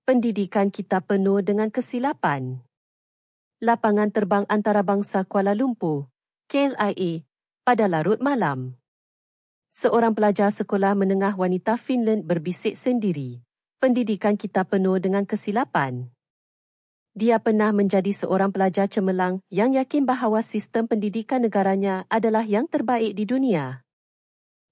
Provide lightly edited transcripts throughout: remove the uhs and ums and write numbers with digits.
Pendidikan kita penuh dengan kesilapan. Lapangan terbang antarabangsa Kuala Lumpur, KLIA, pada larut malam. Seorang pelajar sekolah menengah wanita Finland berbisik sendiri. Pendidikan kita penuh dengan kesilapan. Dia pernah menjadi seorang pelajar cemerlang yang yakin bahawa sistem pendidikan negaranya adalah yang terbaik di dunia.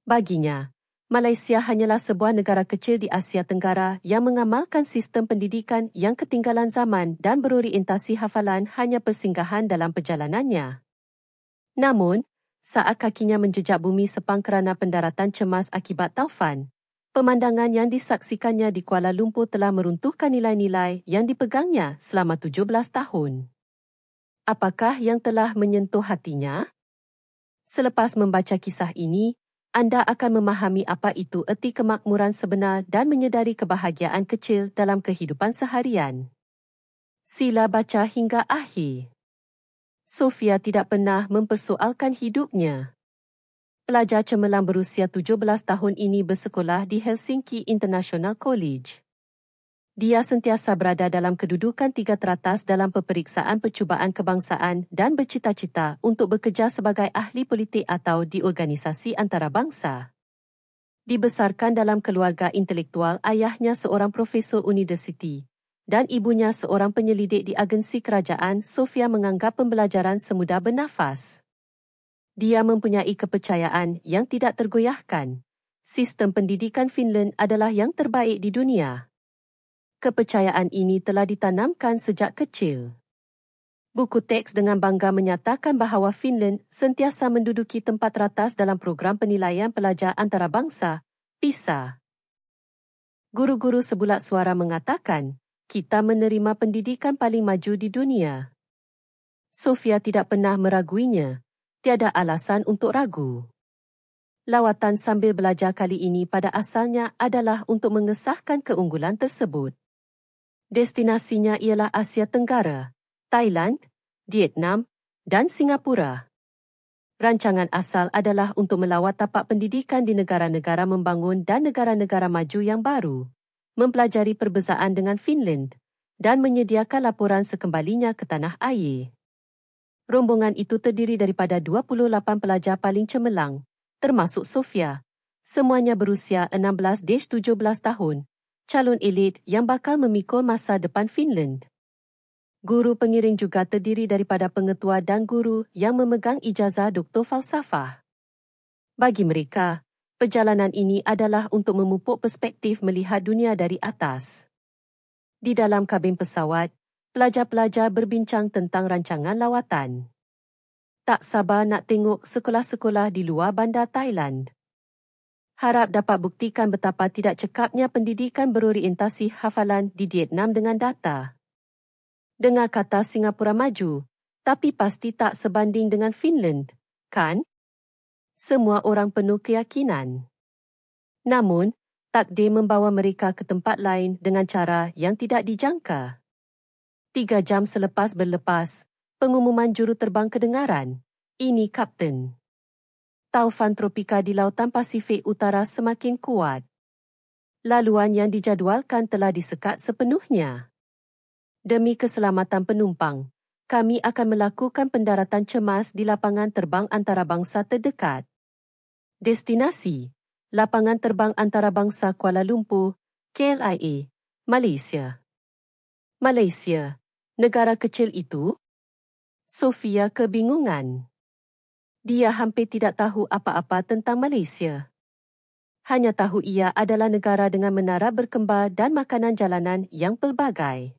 Baginya, Malaysia hanyalah sebuah negara kecil di Asia Tenggara yang mengamalkan sistem pendidikan yang ketinggalan zaman dan berorientasi hafalan hanya persinggahan dalam perjalanannya. Namun, saat kakinya menjejak bumi sepang kerana pendaratan cemas akibat taufan, pemandangan yang disaksikannya di Kuala Lumpur telah meruntuhkan nilai-nilai yang dipegangnya selama 17 tahun. Apakah yang telah menyentuh hatinya? Selepas membaca kisah ini, anda akan memahami apa itu erti kemakmuran sebenar dan menyedari kebahagiaan kecil dalam kehidupan seharian. Sila baca hingga akhir. Sofia tidak pernah mempersoalkan hidupnya. Pelajar cemerlang berusia 17 tahun ini bersekolah di Helsinki International College. Dia sentiasa berada dalam kedudukan 3 teratas dalam peperiksaan percubaan kebangsaan dan bercita-cita untuk bekerja sebagai ahli politik atau di organisasi antarabangsa. Dibesarkan dalam keluarga intelektual, ayahnya seorang profesor universiti dan ibunya seorang penyelidik di agensi kerajaan, Sofia menganggap pembelajaran semudah bernafas. Dia mempunyai kepercayaan yang tidak tergoyahkan. Sistem pendidikan Finland adalah yang terbaik di dunia. Kepercayaan ini telah ditanamkan sejak kecil. Buku teks dengan bangga menyatakan bahawa Finland sentiasa menduduki tempat teratas dalam program penilaian pelajar antarabangsa, PISA. Guru-guru sebulat suara mengatakan, kita menerima pendidikan paling maju di dunia. Sofia tidak pernah meraguinya. Tiada alasan untuk ragu. Lawatan sambil belajar kali ini pada asalnya adalah untuk mengesahkan keunggulan tersebut. Destinasinya ialah Asia Tenggara, Thailand, Vietnam dan Singapura. Rancangan asal adalah untuk melawat tapak pendidikan di negara-negara membangun dan negara-negara maju yang baru, mempelajari perbezaan dengan Finland, dan menyediakan laporan sekembalinya ke tanah air. Rombongan itu terdiri daripada 28 pelajar paling cemerlang, termasuk Sofia, semuanya berusia 16-17 tahun, calon elit yang bakal memikul masa depan Finland. Guru pengiring juga terdiri daripada pengetua dan guru yang memegang ijazah doktor falsafah. Bagi mereka, perjalanan ini adalah untuk memupuk perspektif melihat dunia dari atas. Di dalam kabin pesawat, pelajar-pelajar berbincang tentang rancangan lawatan. Tak sabar nak tengok sekolah-sekolah di luar bandar Thailand. Harap dapat buktikan betapa tidak cekapnya pendidikan berorientasi hafalan di Vietnam dengan data. Dengar kata Singapura maju, tapi pasti tak sebanding dengan Finland, kan? Semua orang penuh keyakinan. Namun, takdir membawa mereka ke tempat lain dengan cara yang tidak dijangka. 3 jam selepas berlepas, pengumuman juruterbang kedengaran. Ini Kapten. Taufan tropika di lautan Pasifik Utara semakin kuat. Laluan yang dijadualkan telah disekat sepenuhnya. Demi keselamatan penumpang, kami akan melakukan pendaratan cemas di lapangan terbang antarabangsa terdekat. Destinasi, Lapangan Terbang Antarabangsa Kuala Lumpur, KLIA, Malaysia. Malaysia, negara kecil itu? Sofia kebingungan. Dia hampir tidak tahu apa-apa tentang Malaysia. Hanya tahu ia adalah negara dengan menara berkembar dan makanan jalanan yang pelbagai.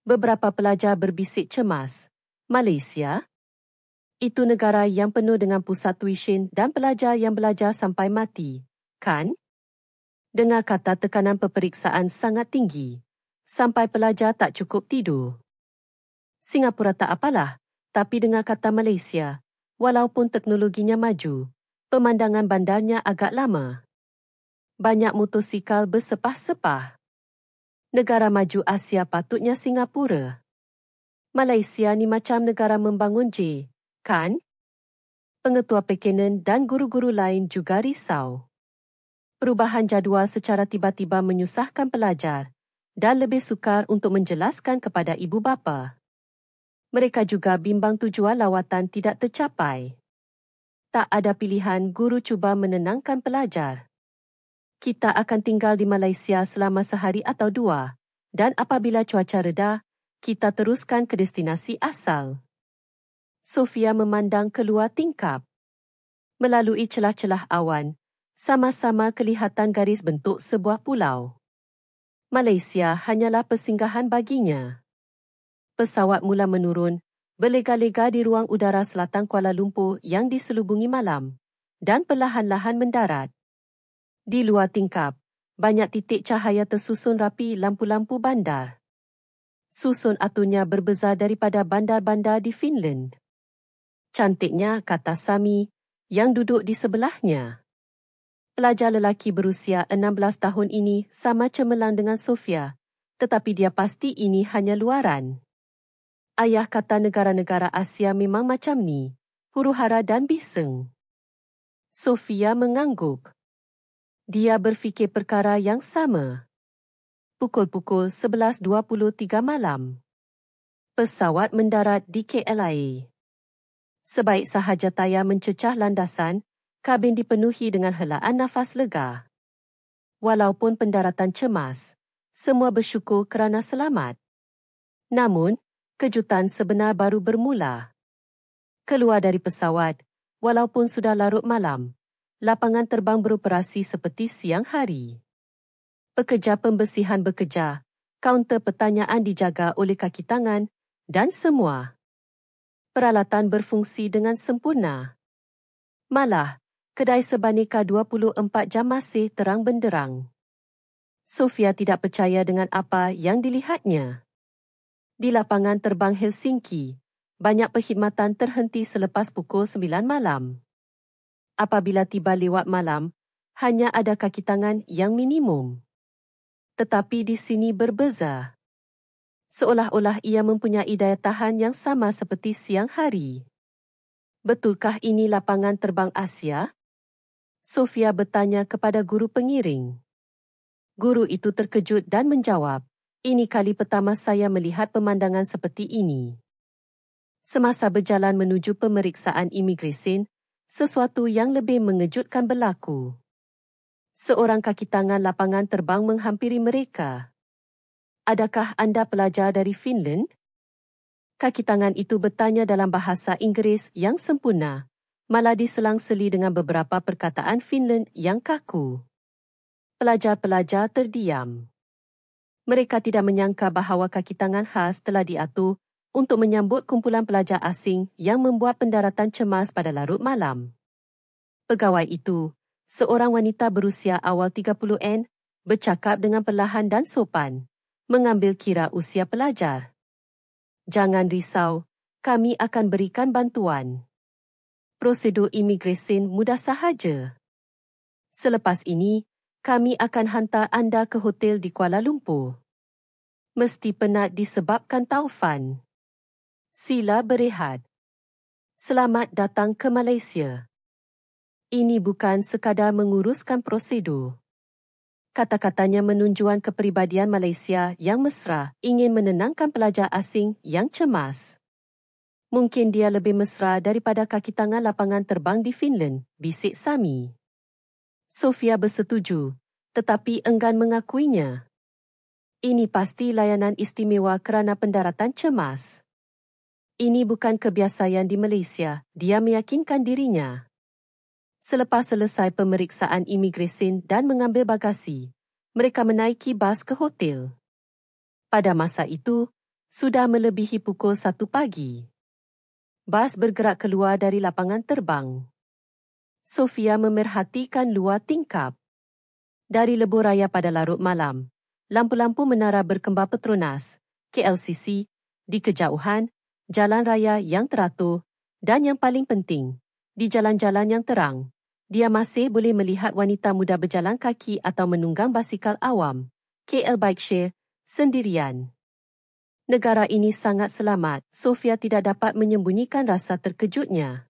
Beberapa pelajar berbisik cemas. Malaysia? Itu negara yang penuh dengan pusat tuition dan pelajar yang belajar sampai mati, kan? Dengar kata tekanan peperiksaan sangat tinggi, sampai pelajar tak cukup tidur. Singapura tak apalah, tapi dengar kata Malaysia, walaupun teknologinya maju, pemandangan bandarnya agak lama. Banyak motosikal bersepah-sepah. Negara maju Asia patutnya Singapura. Malaysia ni macam negara membangun je, kan? Pengetua Pekenan dan guru-guru lain juga risau. Perubahan jadual secara tiba-tiba menyusahkan pelajar, dan lebih sukar untuk menjelaskan kepada ibu bapa. Mereka juga bimbang tujuan lawatan tidak tercapai. Tak ada pilihan, guru cuba menenangkan pelajar. Kita akan tinggal di Malaysia selama sehari atau 2, dan apabila cuaca reda, kita teruskan ke destinasi asal. Sofia memandang keluar tingkap. Melalui celah-celah awan, sama-sama kelihatan garis bentuk sebuah pulau. Malaysia hanyalah persinggahan baginya. Pesawat mula menurun, berlega-lega di ruang udara selatan Kuala Lumpur yang diselubungi malam, dan perlahan-lahan mendarat. Di luar tingkap, banyak titik cahaya tersusun rapi lampu-lampu bandar. Susun aturnya berbeza daripada bandar-bandar di Finland. Cantiknya, kata Sami, yang duduk di sebelahnya. Pelajar lelaki berusia 16 tahun ini sama cemerlang dengan Sofia, tetapi dia pasti ini hanya luaran. Ayah kata negara-negara Asia memang macam ni, huru-hara dan bising. Sofia mengangguk. Dia berfikir perkara yang sama. Pukul-pukul 11.23 malam. Pesawat mendarat di KLIA. Sebaik sahaja tayar mencecah landasan, kabin dipenuhi dengan helaan nafas lega. Walaupun pendaratan cemas, semua bersyukur kerana selamat. Namun, kejutan sebenar baru bermula. Keluar dari pesawat, walaupun sudah larut malam, lapangan terbang beroperasi seperti siang hari. Pekerja pembersihan bekerja, kaunter pertanyaan dijaga oleh kaki tangan, dan semua. Peralatan berfungsi dengan sempurna. Malah, kedai sebaneka 24 jam masih terang benderang. Sofia tidak percaya dengan apa yang dilihatnya. Di lapangan terbang Helsinki, banyak perkhidmatan terhenti selepas pukul 9 malam. Apabila tiba lewat malam, hanya ada kaki tangan yang minimum. Tetapi di sini berbeza. Seolah-olah ia mempunyai daya tahan yang sama seperti siang hari. Betulkah ini lapangan terbang Asia? Sofia bertanya kepada guru pengiring. Guru itu terkejut dan menjawab, ini kali pertama saya melihat pemandangan seperti ini. Semasa berjalan menuju pemeriksaan imigresen, sesuatu yang lebih mengejutkan berlaku. Seorang kaki tangan lapangan terbang menghampiri mereka. Adakah anda pelajar dari Finland? Kaki tangan itu bertanya dalam bahasa Inggeris yang sempurna, malah diselang-seli dengan beberapa perkataan Finland yang kaku. Pelajar-pelajar terdiam. Mereka tidak menyangka bahawa kaki tangan khas telah diatur untuk menyambut kumpulan pelajar asing yang membuat pendaratan cemas pada larut malam. Pegawai itu, seorang wanita berusia awal 30-an, bercakap dengan perlahan dan sopan, mengambil kira usia pelajar. Jangan risau, kami akan berikan bantuan. Prosedur imigresen mudah sahaja. Selepas ini, kami akan hantar anda ke hotel di Kuala Lumpur. Mesti penat disebabkan taufan. Sila berehat. Selamat datang ke Malaysia. Ini bukan sekadar menguruskan prosedur. Kata-katanya menunjukkan kepribadian Malaysia yang mesra ingin menenangkan pelajar asing yang cemas. Mungkin dia lebih mesra daripada kaki tangan lapangan terbang di Finland, bisik Sami. Sofia bersetuju, tetapi enggan mengakuinya. Ini pasti layanan istimewa kerana pendaratan cemas. Ini bukan kebiasaan di Malaysia, dia meyakinkan dirinya. Selepas selesai pemeriksaan imigresen dan mengambil bagasi, mereka menaiki bas ke hotel. Pada masa itu, sudah melebihi pukul 1 pagi. Bas bergerak keluar dari lapangan terbang. Sofia memerhatikan luar tingkap. Dari lebuh raya pada larut malam, lampu-lampu menara berkembar Petronas, KLCC, di kejauhan, jalan raya yang teratur, dan yang paling penting, di jalan-jalan yang terang, dia masih boleh melihat wanita muda berjalan kaki atau menunggang basikal awam, KL Bike Share, sendirian. Negara ini sangat selamat, Sofia tidak dapat menyembunyikan rasa terkejutnya.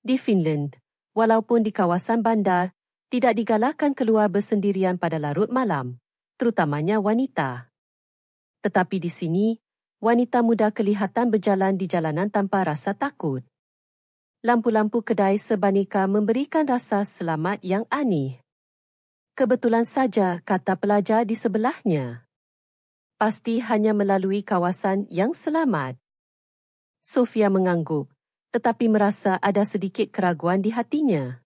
Di Finland, walaupun di kawasan bandar, tidak digalakkan keluar bersendirian pada larut malam, terutamanya wanita. Tetapi di sini, wanita muda kelihatan berjalan di jalanan tanpa rasa takut. Lampu-lampu kedai sebanika memberikan rasa selamat yang aneh. Kebetulan saja kata pelajar di sebelahnya. Pasti hanya melalui kawasan yang selamat. Sofia mengangguk, tetapi merasa ada sedikit keraguan di hatinya.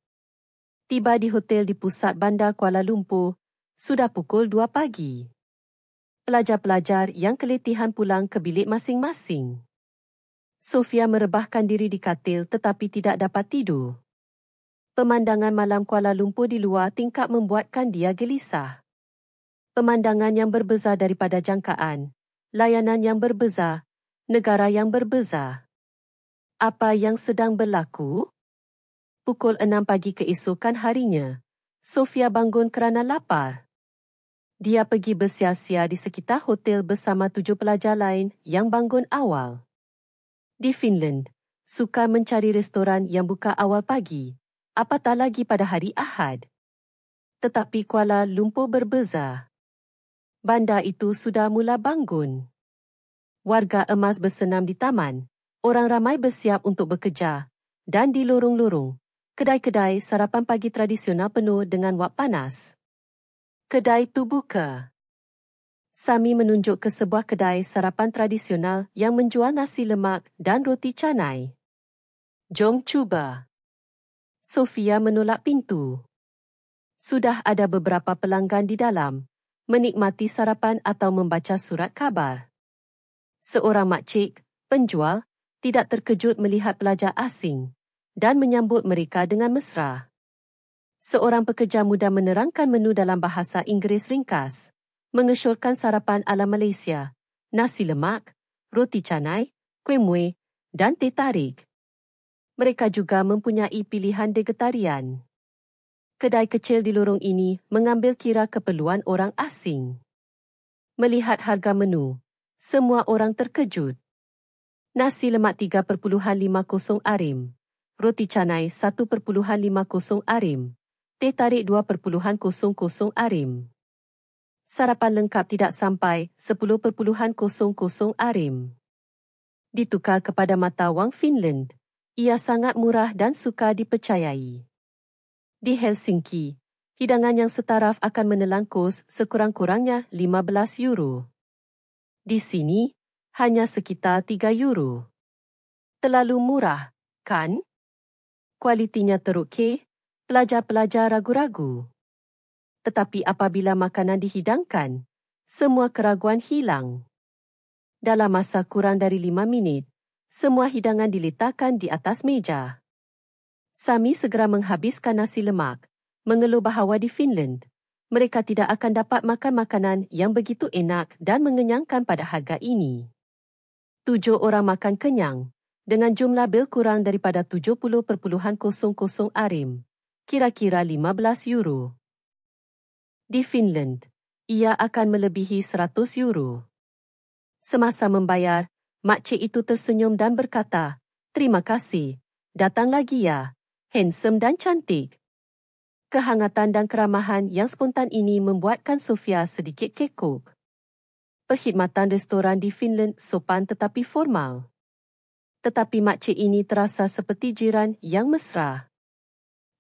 Tiba di hotel di pusat bandar Kuala Lumpur, sudah pukul 2 pagi. Pelajar-pelajar yang keletihan pulang ke bilik masing-masing. Sofia merebahkan diri di katil tetapi tidak dapat tidur. Pemandangan malam Kuala Lumpur di luar tingkap membuatkan dia gelisah. Pemandangan yang berbeza daripada jangkaan, layanan yang berbeza, negara yang berbeza. Apa yang sedang berlaku? Pukul 6 pagi keesokan harinya, Sofia bangun kerana lapar. Dia pergi bersia-sia di sekitar hotel bersama 7 pelajar lain yang bangun awal. Di Finland, suka mencari restoran yang buka awal pagi, apatah lagi pada hari Ahad. Tetapi Kuala Lumpur berbeza. Bandar itu sudah mula bangun. Warga emas bersenam di taman, orang ramai bersiap untuk bekerja, dan di lorong-lorong, kedai-kedai sarapan pagi tradisional penuh dengan wak panas. Kedai itu buka. Sami menunjuk ke sebuah kedai sarapan tradisional yang menjual nasi lemak dan roti canai. Jom cuba. Sofia menolak pintu. Sudah ada beberapa pelanggan di dalam, menikmati sarapan atau membaca surat khabar. Seorang makcik, penjual, tidak terkejut melihat pelajar asing dan menyambut mereka dengan mesra. Seorang pekerja muda menerangkan menu dalam bahasa Inggeris ringkas, mengesyorkan sarapan ala Malaysia, nasi lemak, roti canai, kuih muih, dan teh tarik. Mereka juga mempunyai pilihan vegetarian. Kedai kecil di lorong ini mengambil kira keperluan orang asing. Melihat harga menu, semua orang terkejut. Nasi lemak 3.50 arim. Roti canai 1.50 arim, teh tarik 2.00 arim. Sarapan lengkap tidak sampai 10.00 arim. Ditukar kepada mata wang Finland, ia sangat murah dan suka dipercayai. Di Helsinki, hidangan yang setaraf akan menelan kos sekurang-kurangnya 15 euro. Di sini, hanya sekitar 3 euro. Terlalu murah, kan? Kualitinya terukir, pelajar-pelajar ragu-ragu. Tetapi apabila makanan dihidangkan, semua keraguan hilang. Dalam masa kurang dari 5 minit, semua hidangan diletakkan di atas meja. Sami segera menghabiskan nasi lemak, mengeluh bahawa di Finland, mereka tidak akan dapat makan makanan yang begitu enak dan mengenyangkan pada harga ini. 7 orang makan kenyang, dengan jumlah bil kurang daripada 70.00 arim, kira-kira 15 euro. Di Finland, ia akan melebihi 100 euro. Semasa membayar, makcik itu tersenyum dan berkata, "Terima kasih, datang lagi ya, handsome dan cantik." Kehangatan dan keramahan yang spontan ini membuatkan Sofia sedikit kekok. Perkhidmatan restoran di Finland sopan tetapi formal. Tetapi makcik ini terasa seperti jiran yang mesra.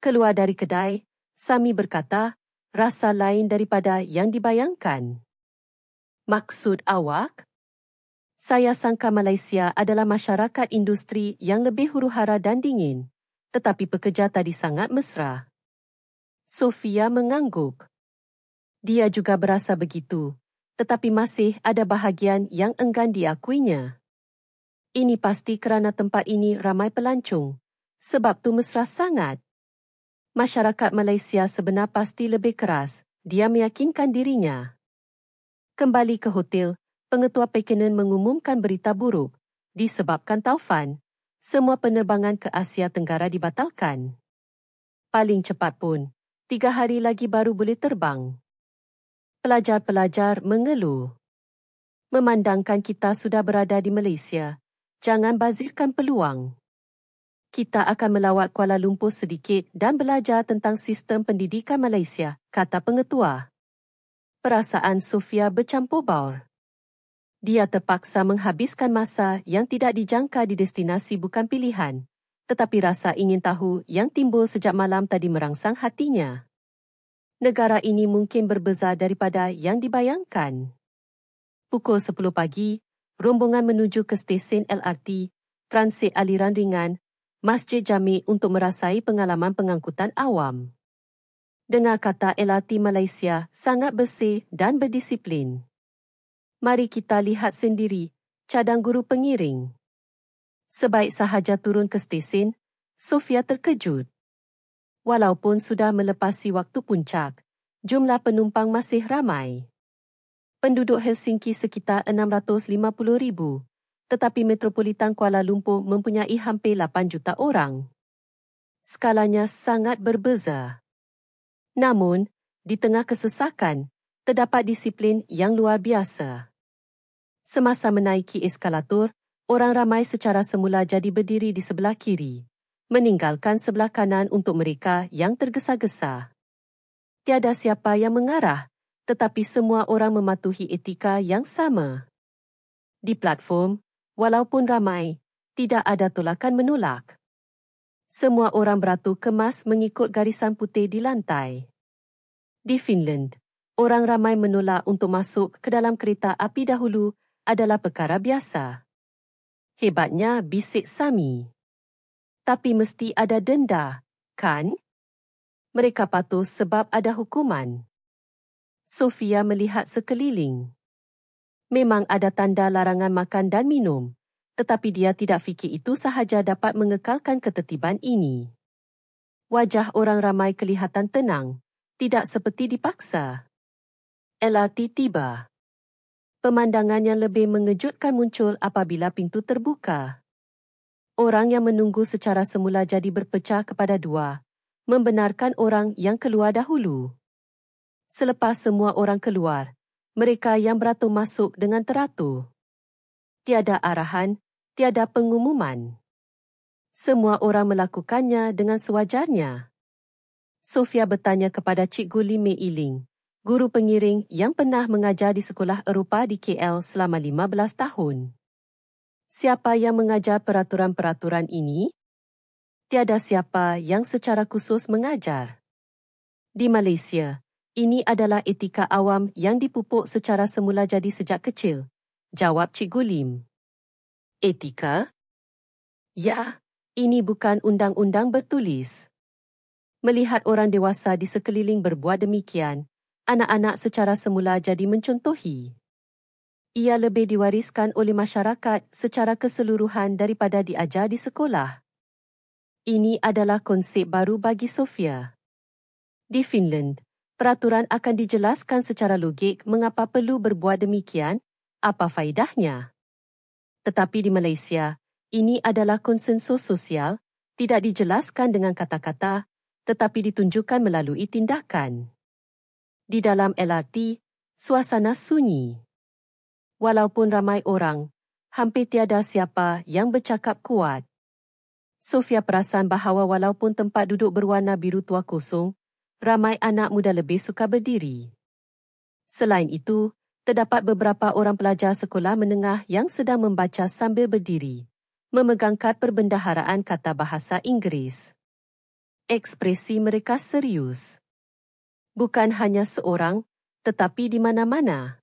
Keluar dari kedai, Sami berkata, rasa lain daripada yang dibayangkan. Maksud awak? Saya sangka Malaysia adalah masyarakat industri yang lebih huru-hara dan dingin, tetapi pekerja tadi sangat mesra. Sofia mengangguk. Dia juga berasa begitu, tetapi masih ada bahagian yang enggan diakuinya. Ini pasti kerana tempat ini ramai pelancong, sebab tu mesra sangat. Masyarakat Malaysia sebenar pasti lebih keras, dia meyakinkan dirinya. Kembali ke hotel, Pengetua Paekkonen mengumumkan berita buruk, disebabkan taufan, semua penerbangan ke Asia Tenggara dibatalkan. Paling cepat pun, 3 hari lagi baru boleh terbang. Pelajar-pelajar mengeluh. Memandangkan kita sudah berada di Malaysia, jangan bazirkan peluang. Kita akan melawat Kuala Lumpur sedikit dan belajar tentang sistem pendidikan Malaysia, kata pengetua. Perasaan Sofia bercampur baur. Dia terpaksa menghabiskan masa yang tidak dijangka di destinasi bukan pilihan, tetapi rasa ingin tahu yang timbul sejak malam tadi merangsang hatinya. Negara ini mungkin berbeza daripada yang dibayangkan. Pukul 10 pagi, rombongan menuju ke stesen LRT, transit aliran ringan, Masjid Jami untuk merasai pengalaman pengangkutan awam. Dengar kata LRT Malaysia sangat bersih dan berdisiplin. Mari kita lihat sendiri cadang guru pengiring. Sebaik sahaja turun ke stesen, Sofia terkejut. Walaupun sudah melepasi waktu puncak, jumlah penumpang masih ramai. Penduduk Helsinki sekitar 650,000, tetapi Metropolitan Kuala Lumpur mempunyai hampir 8 juta orang. Skalanya sangat berbeza. Namun, di tengah kesesakan, terdapat disiplin yang luar biasa. Semasa menaiki eskalator, orang ramai secara semula jadi berdiri di sebelah kiri, meninggalkan sebelah kanan untuk mereka yang tergesa-gesa. Tiada siapa yang mengarah, tetapi semua orang mematuhi etika yang sama. Di platform, walaupun ramai, tidak ada tolakan menolak. Semua orang beratur kemas mengikut garisan putih di lantai. Di Finland, orang ramai menolak untuk masuk ke dalam kereta api dahulu adalah perkara biasa. Hebatnya bisik Sami. Tapi mesti ada denda, kan? Mereka patuh sebab ada hukuman. Sofia melihat sekeliling. Memang ada tanda larangan makan dan minum, tetapi dia tidak fikir itu sahaja dapat mengekalkan ketertiban ini. Wajah orang ramai kelihatan tenang, tidak seperti dipaksa. LRT tiba. Pemandangan yang lebih mengejutkan muncul apabila pintu terbuka. Orang yang menunggu secara semula jadi berpecah kepada dua, membenarkan orang yang keluar dahulu. Selepas semua orang keluar, mereka yang beratur masuk dengan teratur. Tiada arahan, tiada pengumuman. Semua orang melakukannya dengan sewajarnya. Sofia bertanya kepada Cikgu Lim Mei Iling, guru pengiring yang pernah mengajar di sekolah Eropah di KL selama 15 tahun. Siapa yang mengajar peraturan-peraturan ini? Tiada siapa yang secara khusus mengajar. Di Malaysia, ini adalah etika awam yang dipupuk secara semula jadi sejak kecil, jawab Cikgu Lim. Etika? Ya, ini bukan undang-undang bertulis. Melihat orang dewasa di sekeliling berbuat demikian, anak-anak secara semula jadi mencontohi. Ia lebih diwariskan oleh masyarakat secara keseluruhan daripada diajar di sekolah. Ini adalah konsep baru bagi Sofia. Di Finland, peraturan akan dijelaskan secara logik mengapa perlu berbuat demikian, apa faedahnya. Tetapi di Malaysia, ini adalah konsensus sosial, tidak dijelaskan dengan kata-kata, tetapi ditunjukkan melalui tindakan. Di dalam LRT, suasana sunyi. Walaupun ramai orang, hampir tiada siapa yang bercakap kuat. Sofia perasan bahawa walaupun tempat duduk berwarna biru tua kosong, ramai anak muda lebih suka berdiri. Selain itu, terdapat beberapa orang pelajar sekolah menengah yang sedang membaca sambil berdiri, memegang kad perbendaharaan kata bahasa Inggeris. Ekspresi mereka serius. Bukan hanya seorang, tetapi di mana-mana.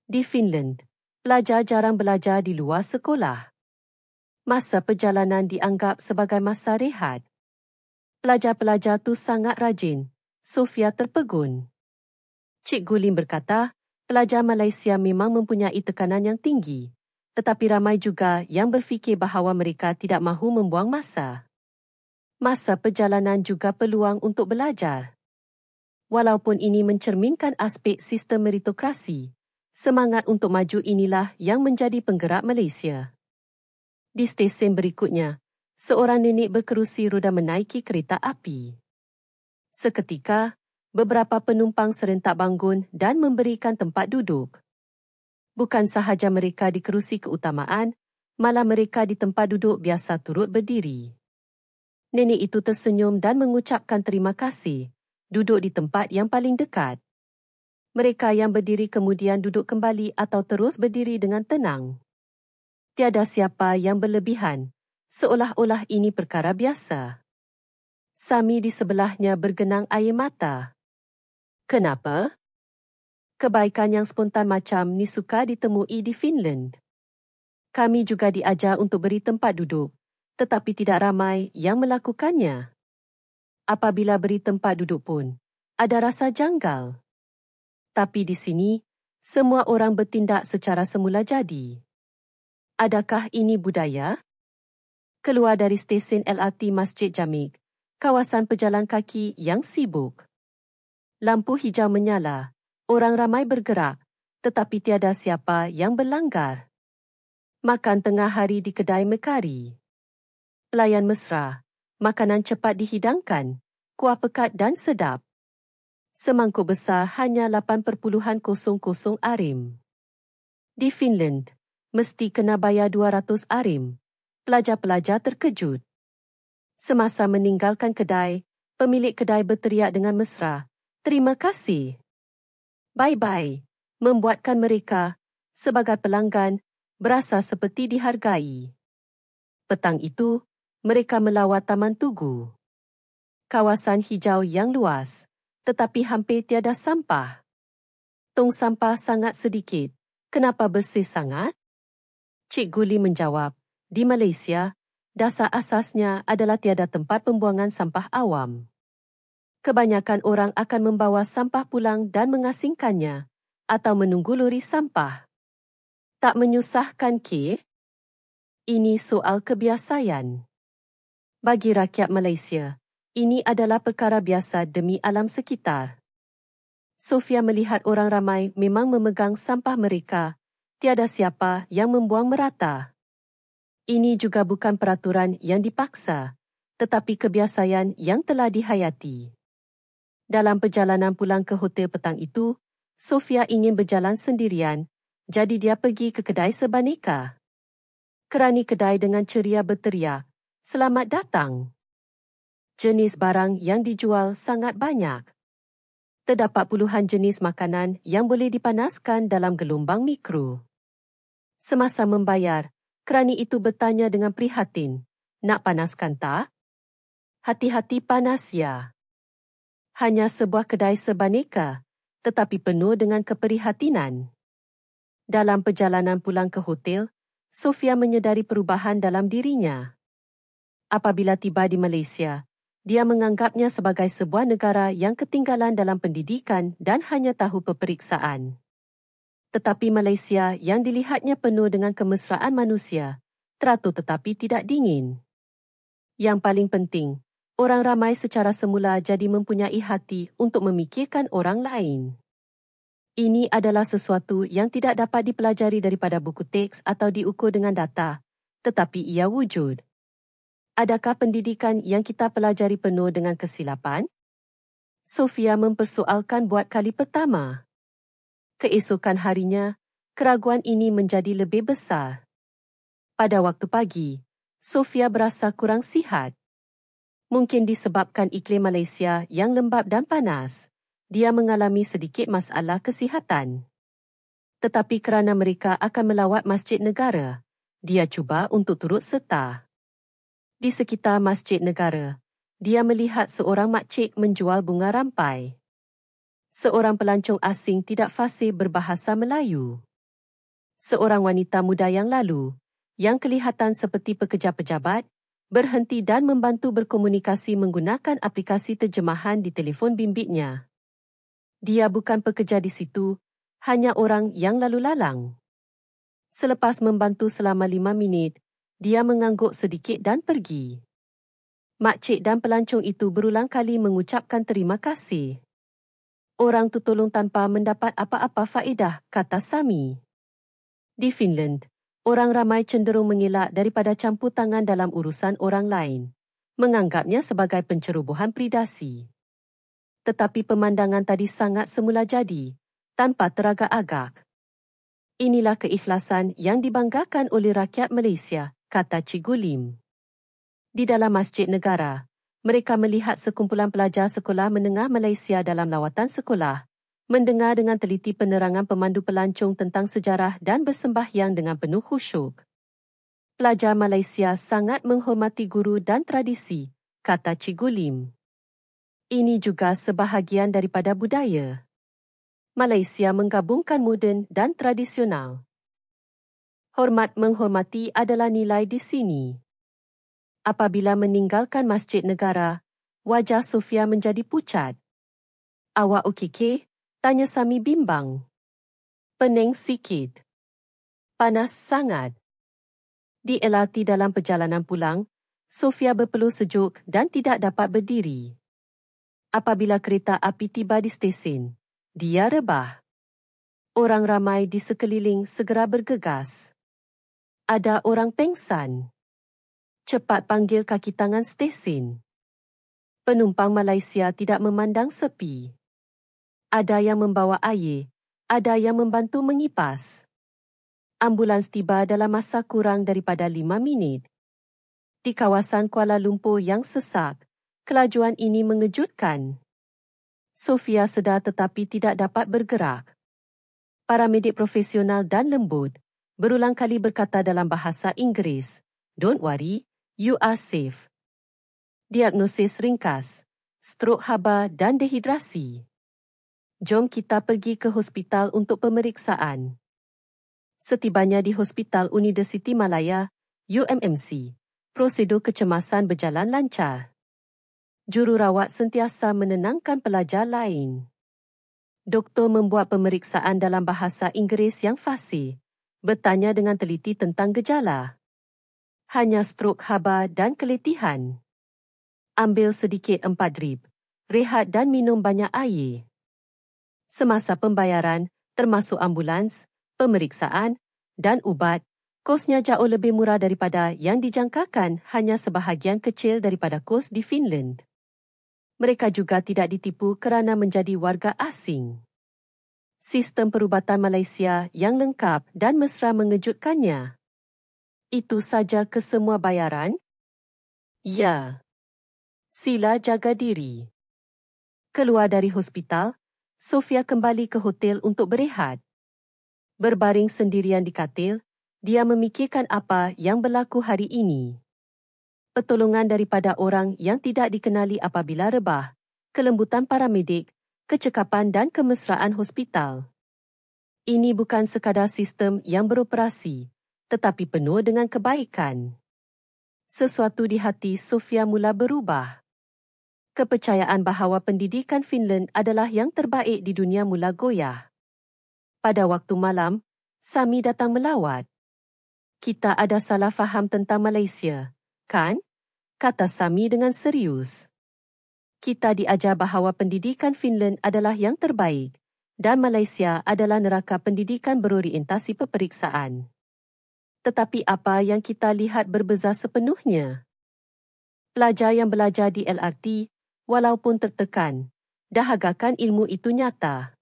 Di Finland, pelajar jarang belajar di luar sekolah. Masa perjalanan dianggap sebagai masa rehat. Pelajar-pelajar tu sangat rajin. Sofia terpegun. Cikgu Lim berkata, pelajar Malaysia memang mempunyai tekanan yang tinggi, tetapi ramai juga yang berfikir bahawa mereka tidak mahu membuang masa. Masa perjalanan juga peluang untuk belajar. Walaupun ini mencerminkan aspek sistem meritokrasi, semangat untuk maju inilah yang menjadi penggerak Malaysia. Di stesen berikutnya, seorang nenek berkerusi roda menaiki kereta api. Seketika, beberapa penumpang serentak bangun dan memberikan tempat duduk. Bukan sahaja mereka di kerusi keutamaan, malah mereka di tempat duduk biasa turut berdiri. Nenek itu tersenyum dan mengucapkan terima kasih, duduk di tempat yang paling dekat. Mereka yang berdiri kemudian duduk kembali atau terus berdiri dengan tenang. Tiada siapa yang berlebihan, seolah-olah ini perkara biasa. Sami di sebelahnya bergenang air mata. Kenapa? Kebaikan yang spontan macam ni suka ditemui di Finland. Kami juga diajar untuk beri tempat duduk, tetapi tidak ramai yang melakukannya. Apabila beri tempat duduk pun, ada rasa janggal. Tapi di sini, semua orang bertindak secara semula jadi. Adakah ini budaya? Keluar dari stesen LRT Masjid Jamik, kawasan pejalan kaki yang sibuk. Lampu hijau menyala, orang ramai bergerak, tetapi tiada siapa yang berlanggar. Makan tengah hari di kedai Mekari. Pelayan mesra, makanan cepat dihidangkan, kuah pekat dan sedap. Semangkuk besar hanya 8.00 Arim. Di Finland, mesti kena bayar 200 Arim. Pelajar-pelajar terkejut. Semasa meninggalkan kedai, pemilik kedai berteriak dengan mesra, "Terima kasih." Bye-bye, membuatkan mereka, sebagai pelanggan, berasa seperti dihargai. Petang itu, mereka melawat Taman Tugu. Kawasan hijau yang luas, tetapi hampir tiada sampah. Tong sampah sangat sedikit. Kenapa bersih sangat? Cik Guli menjawab, di Malaysia, dasar asasnya adalah tiada tempat pembuangan sampah awam. Kebanyakan orang akan membawa sampah pulang dan mengasingkannya, atau menunggu lori sampah. Tak menyusahkan ke? Ini soal kebiasaan. Bagi rakyat Malaysia, ini adalah perkara biasa demi alam sekitar. Sofia melihat orang ramai memang memegang sampah mereka, tiada siapa yang membuang merata. Ini juga bukan peraturan yang dipaksa, tetapi kebiasaan yang telah dihayati. Dalam perjalanan pulang ke hotel petang itu, Sofia ingin berjalan sendirian, jadi dia pergi ke kedai sebaneka. Kerani kedai dengan ceria berteriak, "Selamat datang." Jenis barang yang dijual sangat banyak. Terdapat puluhan jenis makanan yang boleh dipanaskan dalam gelombang mikro. Semasa membayar, kerani itu bertanya dengan prihatin, "Nak panaskan tak?" "Hati-hati panas ya." Hanya sebuah kedai sebaneka, tetapi penuh dengan keprihatinan. Dalam perjalanan pulang ke hotel, Sofia menyedari perubahan dalam dirinya. Apabila tiba di Malaysia, dia menganggapnya sebagai sebuah negara yang ketinggalan dalam pendidikan dan hanya tahu peperiksaan. Tetapi Malaysia yang dilihatnya penuh dengan kemesraan manusia, teratur tetapi tidak dingin. Yang paling penting, orang ramai secara semula jadi mempunyai hati untuk memikirkan orang lain. Ini adalah sesuatu yang tidak dapat dipelajari daripada buku teks atau diukur dengan data, tetapi ia wujud. Adakah pendidikan yang kita pelajari penuh dengan kesilapan? Sofia mempersoalkan buat kali pertama. Keesokan harinya, keraguan ini menjadi lebih besar. Pada waktu pagi, Sofia berasa kurang sihat. Mungkin disebabkan iklim Malaysia yang lembap dan panas, dia mengalami sedikit masalah kesihatan. Tetapi kerana mereka akan melawat Masjid Negara, dia cuba untuk turut serta. Di sekitar Masjid Negara, dia melihat seorang makcik menjual bunga rampai. Seorang pelancong asing tidak fasih berbahasa Melayu. Seorang wanita muda yang lalu, yang kelihatan seperti pekerja pejabat, berhenti dan membantu berkomunikasi menggunakan aplikasi terjemahan di telefon bimbitnya. Dia bukan pekerja di situ, hanya orang yang lalu lalang. Selepas membantu selama 5 minit, dia mengangguk sedikit dan pergi. Makcik dan pelancong itu berulang kali mengucapkan terima kasih. Orang tu tolong tanpa mendapat apa-apa faedah, kata Sami. Di Finland, orang ramai cenderung mengelak daripada campur tangan dalam urusan orang lain, menganggapnya sebagai pencerobohan privasi. Tetapi pemandangan tadi sangat semula jadi, tanpa teragak-agak. Inilah keikhlasan yang dibanggakan oleh rakyat Malaysia, kata Cikgu Lim. Di dalam Masjid Negara, mereka melihat sekumpulan pelajar sekolah menengah Malaysia dalam lawatan sekolah, mendengar dengan teliti penerangan pemandu pelancong tentang sejarah dan bersembahyang dengan penuh khusyuk. Pelajar Malaysia sangat menghormati guru dan tradisi, kata Cikgu Lim. Ini juga sebahagian daripada budaya. Malaysia menggabungkan moden dan tradisional. Hormat menghormati adalah nilai di sini. Apabila meninggalkan Masjid Negara, wajah Sofia menjadi pucat. Awak okey ke? Tanya Sami bimbang. Pening sikit. Panas sangat. Di LRT dalam perjalanan pulang, Sofia berpeluh sejuk dan tidak dapat berdiri. Apabila kereta api tiba di stesen, dia rebah. Orang ramai di sekeliling segera bergegas. Ada orang pengsan. Cepat panggil kaki tangan stesen. Penumpang Malaysia tidak memandang sepi. Ada yang membawa air, ada yang membantu mengipas. Ambulans tiba dalam masa kurang daripada 5 minit. Di kawasan Kuala Lumpur yang sesak, kelajuan ini mengejutkan. Sofia sedar tetapi tidak dapat bergerak. Paramedik profesional dan lembut berulang kali berkata dalam bahasa Inggeris, "Don't worry, you are safe." Diagnosis ringkas, strok haba dan dehidrasi. Jom kita pergi ke hospital untuk pemeriksaan. Setibanya di Hospital Universiti Malaya, UMMC, prosedur kecemasan berjalan lancar. Jururawat sentiasa menenangkan pelajar lain. Doktor membuat pemeriksaan dalam bahasa Inggeris yang fasih, bertanya dengan teliti tentang gejala. Hanya strok haba dan keletihan. Ambil sedikit 4 drip, rehat dan minum banyak air. Semasa pembayaran, termasuk ambulans, pemeriksaan dan ubat, kosnya jauh lebih murah daripada yang dijangkakan hanya sebahagian kecil daripada kos di Finland. Mereka juga tidak ditipu kerana menjadi warga asing. Sistem perubatan Malaysia yang lengkap dan mesra mengejutkannya. Itu saja kesemua bayaran? Ya. Sila jaga diri. Keluar dari hospital, Sofia kembali ke hotel untuk berehat. Berbaring sendirian di katil, dia memikirkan apa yang berlaku hari ini. Pertolongan daripada orang yang tidak dikenali apabila rebah, kelembutan paramedik, kecekapan dan kemesraan hospital. Ini bukan sekadar sistem yang beroperasi, tetapi penuh dengan kebaikan. Sesuatu di hati Sofia mula berubah. Kepercayaan bahawa pendidikan Finland adalah yang terbaik di dunia mula goyah. Pada waktu malam, Sami datang melawat. Kita ada salah faham tentang Malaysia, kan? Kata Sami dengan serius. Kita diajar bahawa pendidikan Finland adalah yang terbaik dan Malaysia adalah neraka pendidikan berorientasi peperiksaan. Tetapi apa yang kita lihat berbeza sepenuhnya? Pelajar yang belajar di LRT, walaupun tertekan, dahagakan ilmu itu nyata.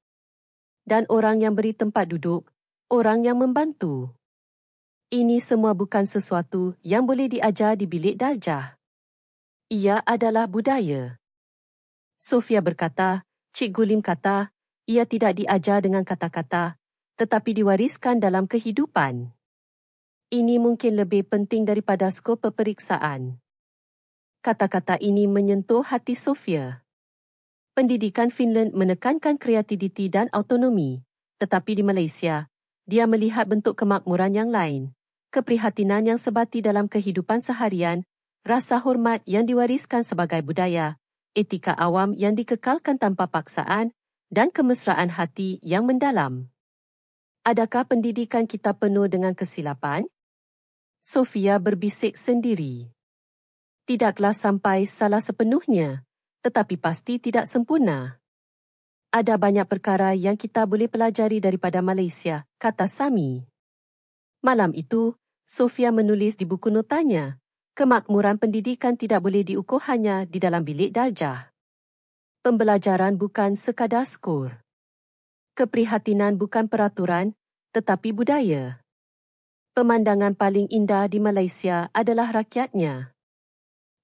Dan orang yang beri tempat duduk, orang yang membantu. Ini semua bukan sesuatu yang boleh diajar di bilik darjah. Ia adalah budaya. Sofia berkata, Cikgu Lim kata, ia tidak diajar dengan kata-kata, tetapi diwariskan dalam kehidupan. Ini mungkin lebih penting daripada skop peperiksaan. Kata-kata ini menyentuh hati Sofia. Pendidikan Finland menekankan kreativiti dan autonomi, tetapi di Malaysia, dia melihat bentuk kemakmuran yang lain, keprihatinan yang sebati dalam kehidupan seharian, rasa hormat yang diwariskan sebagai budaya, etika awam yang dikekalkan tanpa paksaan, dan kemesraan hati yang mendalam. Adakah pendidikan kita penuh dengan kesilapan? Sofia berbisik sendiri. Tidaklah sampai salah sepenuhnya, tetapi pasti tidak sempurna. Ada banyak perkara yang kita boleh pelajari daripada Malaysia, kata Sami. Malam itu, Sofia menulis di buku notanya, kemakmuran pendidikan tidak boleh diukur hanya di dalam bilik darjah. Pembelajaran bukan sekadar skor. Keprihatinan bukan peraturan, tetapi budaya. Pemandangan paling indah di Malaysia adalah rakyatnya.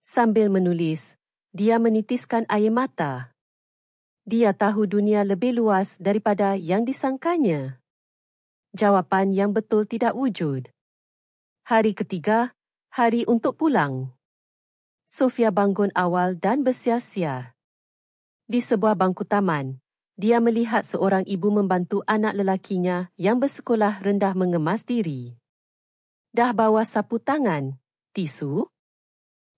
Sambil menulis, dia menitiskan air mata. Dia tahu dunia lebih luas daripada yang disangkanya. Jawapan yang betul tidak wujud. Hari ketiga, hari untuk pulang. Sofia bangun awal dan bersiar-siar. Di sebuah bangku taman, dia melihat seorang ibu membantu anak lelakinya yang bersekolah rendah mengemas diri. Dah bawa sapu tangan, tisu?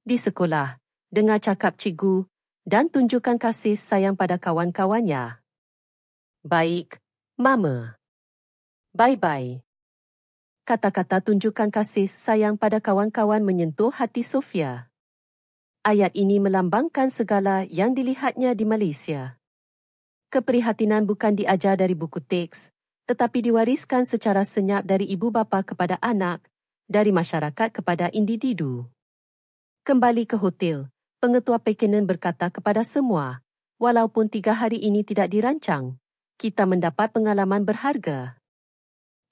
Di sekolah, dengar cakap cikgu dan tunjukkan kasih sayang pada kawan-kawannya. Baik, Mama. Bye-bye. Kata-kata tunjukkan kasih sayang pada kawan-kawan menyentuh hati Sofia. Ayat ini melambangkan segala yang dilihatnya di Malaysia. Keprihatinan bukan diajar dari buku teks, tetapi diwariskan secara senyap dari ibu bapa kepada anak, dari masyarakat kepada individu. Kembali ke hotel, Pengetua Pekinen berkata kepada semua, walaupun 3 hari ini tidak dirancang, kita mendapat pengalaman berharga.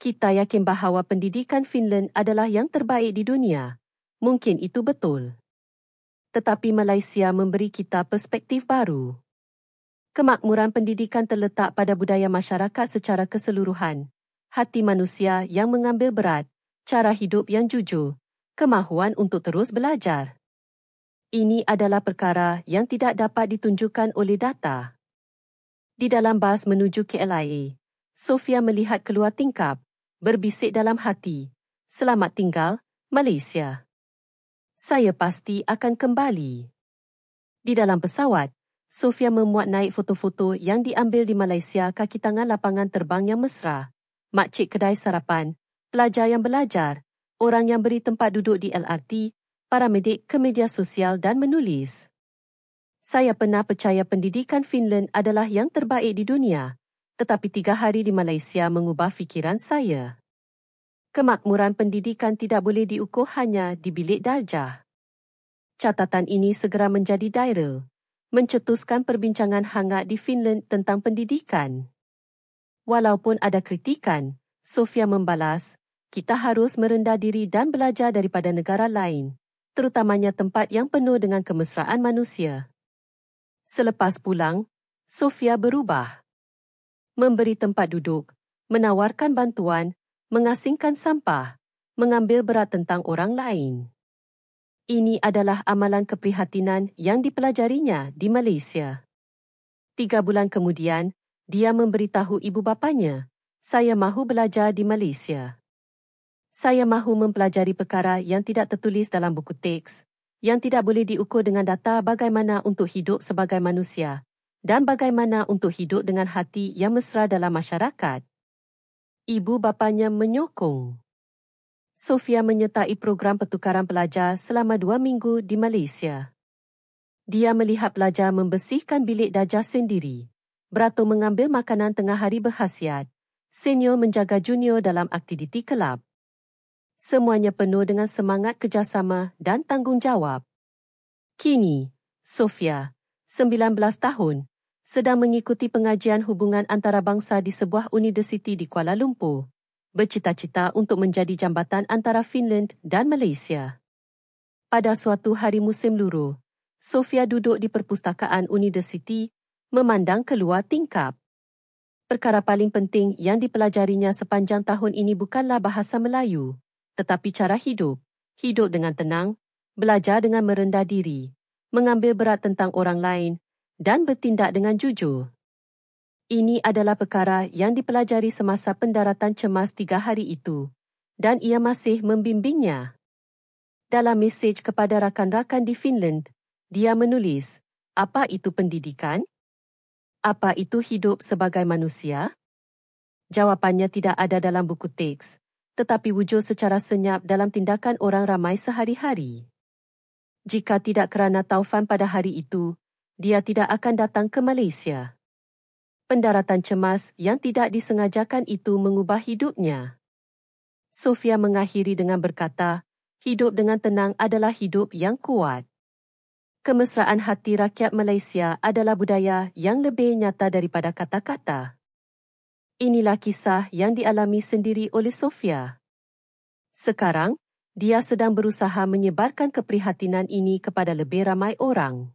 Kita yakin bahawa pendidikan Finland adalah yang terbaik di dunia. Mungkin itu betul. Tetapi Malaysia memberi kita perspektif baru. Kemakmuran pendidikan terletak pada budaya masyarakat secara keseluruhan, hati manusia yang mengambil berat, cara hidup yang jujur, kemahuan untuk terus belajar. Ini adalah perkara yang tidak dapat ditunjukkan oleh data. Di dalam bas menuju KLIA, Sofia melihat keluar tingkap, berbisik dalam hati, "Selamat tinggal, Malaysia. Saya pasti akan kembali." Di dalam pesawat, Sofia memuat naik foto-foto yang diambil di Malaysia kaki tangan lapangan terbang yang mesra, makcik kedai sarapan, pelajar yang belajar, orang yang beri tempat duduk di LRT, paramedik ke media sosial dan menulis. Saya pernah percaya pendidikan Finland adalah yang terbaik di dunia, tetapi 3 hari di Malaysia mengubah fikiran saya. Kemakmuran pendidikan tidak boleh diukur hanya di bilik darjah. Catatan ini segera menjadi viral, mencetuskan perbincangan hangat di Finland tentang pendidikan. Walaupun ada kritikan, Sofia membalas, kita harus merendah diri dan belajar daripada negara lain, terutamanya tempat yang penuh dengan kemesraan manusia. Selepas pulang, Sofia berubah. Memberi tempat duduk, menawarkan bantuan, mengasingkan sampah, mengambil berat tentang orang lain. Ini adalah amalan keprihatinan yang dipelajarinya di Malaysia. 3 bulan kemudian, dia memberitahu ibu bapanya, saya mahu belajar di Malaysia. Saya mahu mempelajari perkara yang tidak tertulis dalam buku teks, yang tidak boleh diukur dengan data bagaimana untuk hidup sebagai manusia, dan bagaimana untuk hidup dengan hati yang mesra dalam masyarakat. Ibu bapanya menyokong. Sofia menyertai program pertukaran pelajar selama 2 minggu di Malaysia. Dia melihat pelajar membersihkan bilik darjah sendiri, beratur mengambil makanan tengah hari berkhasiat, senior menjaga junior dalam aktiviti kelab. Semuanya penuh dengan semangat kerjasama dan tanggungjawab. Kini, Sofia, 19 tahun, sedang mengikuti pengajian hubungan antarabangsa di sebuah universiti di Kuala Lumpur, bercita-cita untuk menjadi jambatan antara Finland dan Malaysia. Pada suatu hari musim luruh, Sofia duduk di perpustakaan universiti, memandang keluar tingkap. Perkara paling penting yang dipelajarinya sepanjang tahun ini bukanlah bahasa Melayu, tetapi cara hidup, hidup dengan tenang, belajar dengan merendah diri, mengambil berat tentang orang lain, dan bertindak dengan jujur. Ini adalah perkara yang dipelajari semasa pendaratan cemas 3 hari itu, dan ia masih membimbingnya. Dalam mesej kepada rakan-rakan di Finland, dia menulis, apa itu pendidikan? Apa itu hidup sebagai manusia? Jawapannya tidak ada dalam buku teks, tetapi wujud secara senyap dalam tindakan orang ramai sehari-hari. Jika tidak kerana taufan pada hari itu, dia tidak akan datang ke Malaysia. Pendaratan cemas yang tidak disengajakan itu mengubah hidupnya. Sofia mengakhiri dengan berkata, hidup dengan tenang adalah hidup yang kuat. Kemesraan hati rakyat Malaysia adalah budaya yang lebih nyata daripada kata-kata. Inilah kisah yang dialami sendiri oleh Sofia. Sekarang, dia sedang berusaha menyebarkan keprihatinan ini kepada lebih ramai orang.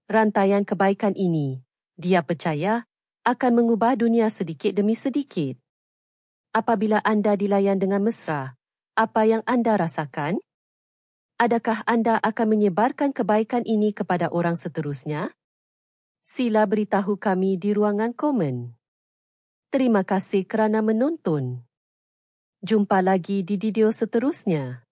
Rantaian kebaikan ini, Dia percaya akan mengubah dunia sedikit demi sedikit. Apabila anda dilayan dengan mesra, apa yang anda rasakan? Adakah anda akan menyebarkan kebaikan ini kepada orang seterusnya? Sila beritahu kami di ruangan komen. Terima kasih kerana menonton. Jumpa lagi di video seterusnya.